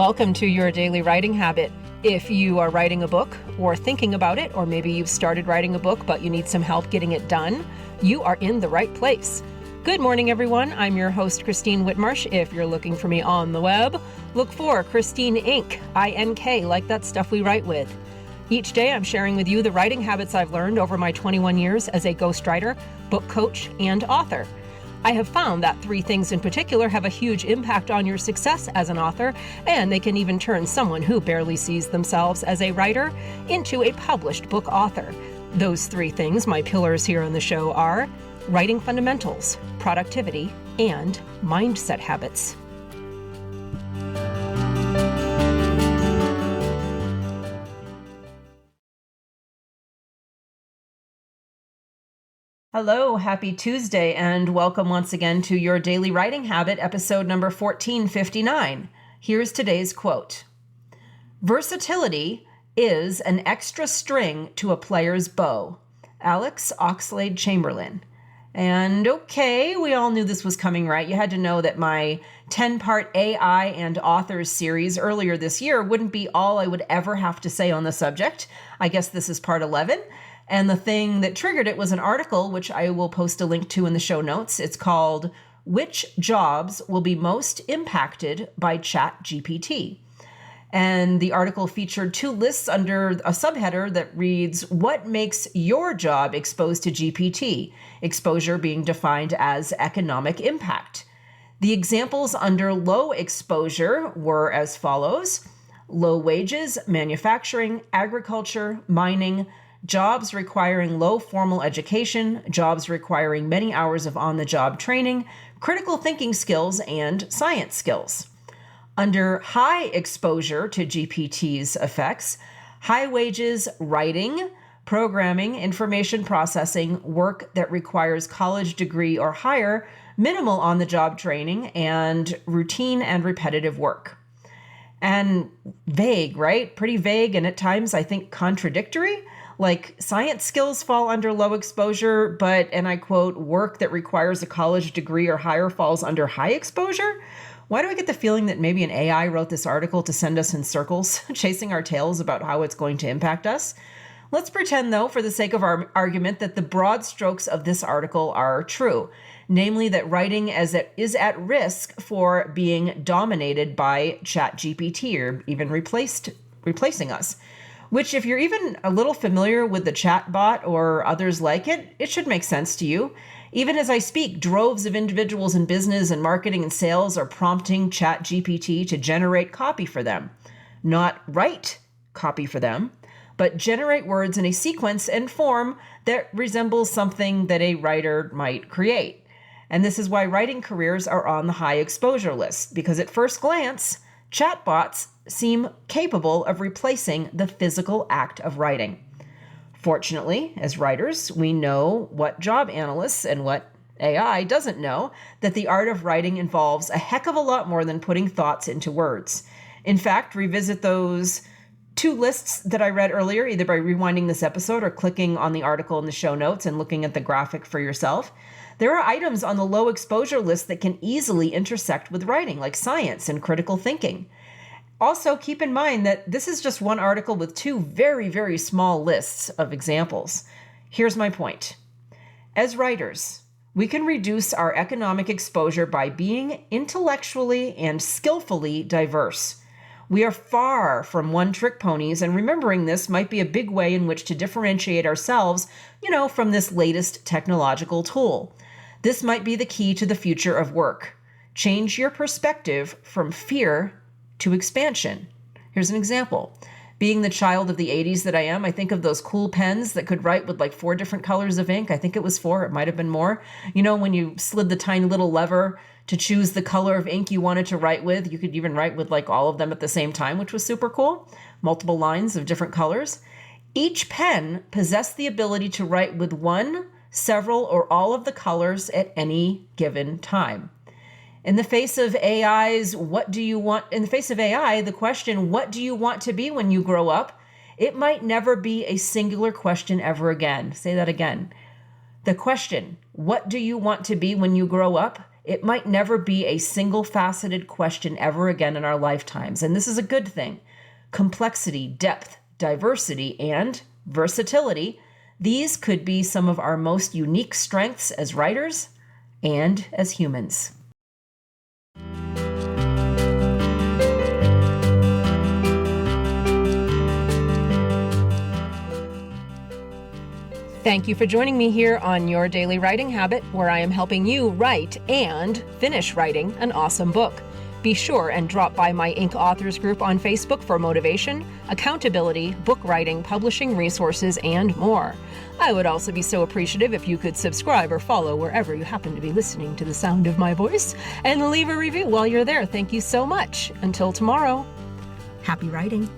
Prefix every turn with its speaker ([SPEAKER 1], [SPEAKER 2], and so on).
[SPEAKER 1] Welcome to Your Daily Writing Habit. If you are writing a book or thinking about it, or maybe you've started writing a book but you need some help getting it done, you are in the right place. Good morning, everyone. I'm your host, Christine Whitmarsh. If you're looking for me on the web, look for Christine Inc., I-N-K, like that stuff we write with. Each day, I'm sharing with you the writing habits I've learned over my 21 years as a ghostwriter, book coach, and author. I have found that 3 things in particular have a huge impact on your success as an author, and they can even turn someone who barely sees themselves as a writer into a published book author. Those 3 things, my pillars here on the show, are writing fundamentals, productivity, and mindset habits. Hello, happy Tuesday, and welcome once again to Your Daily Writing Habit, episode number 1459. Here's today's quote. Versatility is an extra string to a player's bow. Oxlade-Chamberlain. And okay, we all knew this was coming, right? You had to know that my 10-part AI and authors series earlier this year wouldn't be all I would ever have to say on the subject. I guess this is part 11. And the thing that triggered it was an article, which I will post a link to in the show notes. It's called, Which Jobs Will Be Most Impacted by ChatGPT? And the article featured 2 lists under a subheader that reads, What makes your job exposed to GPT? Exposure being defined as economic impact. The examples under low exposure were as follows: low wages, manufacturing, agriculture, mining, jobs requiring low formal education, jobs requiring many hours of on-the-job training, critical thinking skills, and science skills. Under high exposure to GPT's effects, high wages, writing, programming, information processing, work that requires college degree or higher, minimal on-the-job training, and routine and repetitive work. And vague, right? Pretty vague, and at times I think contradictory. Like science skills fall under low exposure, but, and I quote, work that requires a college degree or higher falls under high exposure? Why do I get the feeling that maybe an AI wrote this article to send us in circles, chasing our tails about how it's going to impact us? Let's pretend, though, for the sake of our argument, that the broad strokes of this article are true, namely that writing is at risk for being dominated by ChatGPT or even replacing us. Which, if you're even a little familiar with the chatbot or others like it, it should make sense to you. Even as I speak, droves of individuals in business and marketing and sales are prompting ChatGPT to generate copy for them. Not write copy for them, but generate words in a sequence and form that resembles something that a writer might create. And this is why writing careers are on the high exposure list, because at first glance, chatbots seem capable of replacing the physical act of writing. Fortunately, as writers, we know what job analysts and what AI doesn't know, that the art of writing involves a heck of a lot more than putting thoughts into words. In fact, revisit those 2 lists that I read earlier, either by rewinding this episode or clicking on the article in the show notes and looking at the graphic for yourself. There are items on the low exposure list that can easily intersect with writing, like science and critical thinking. Also, keep in mind that this is just one article with 2 very, very small lists of examples. Here's my point. As writers, we can reduce our economic exposure by being intellectually and skillfully diverse. We are far from one-trick ponies, and remembering this might be a big way in which to differentiate ourselves, from this latest technological tool. This might be the key to the future of work. Change your perspective from fear to expansion. Here's an example. Being the child of the 80s that I am, I think of those cool pens that could write with like 4 different colors of ink. I think it was 4, it might have been more. When you slid the tiny little lever to choose the color of ink you wanted to write with, you could even write with like all of them at the same time, which was super cool. Multiple lines of different colors. Each pen possessed the ability to write with 1, several, or all of the colors at any given time. In the face of AI, the question, what do you want to be when you grow up? It might never be a singular question ever again. Say that again. The question, what do you want to be when you grow up, It might never be a single-faceted question ever again in our lifetimes, and this is a good thing. Complexity, depth, diversity, and versatility, these could be some of our most unique strengths as writers and as humans. Thank you for joining me here on Your Daily Writing Habit, where I am helping you write and finish writing an awesome book. Be sure and drop by my Inc. Authors group on Facebook for motivation, accountability, book writing, publishing resources, and more. I would also be so appreciative if you could subscribe or follow wherever you happen to be listening to the sound of my voice, and leave a review while you're there. Thank you so much. Until tomorrow, happy writing.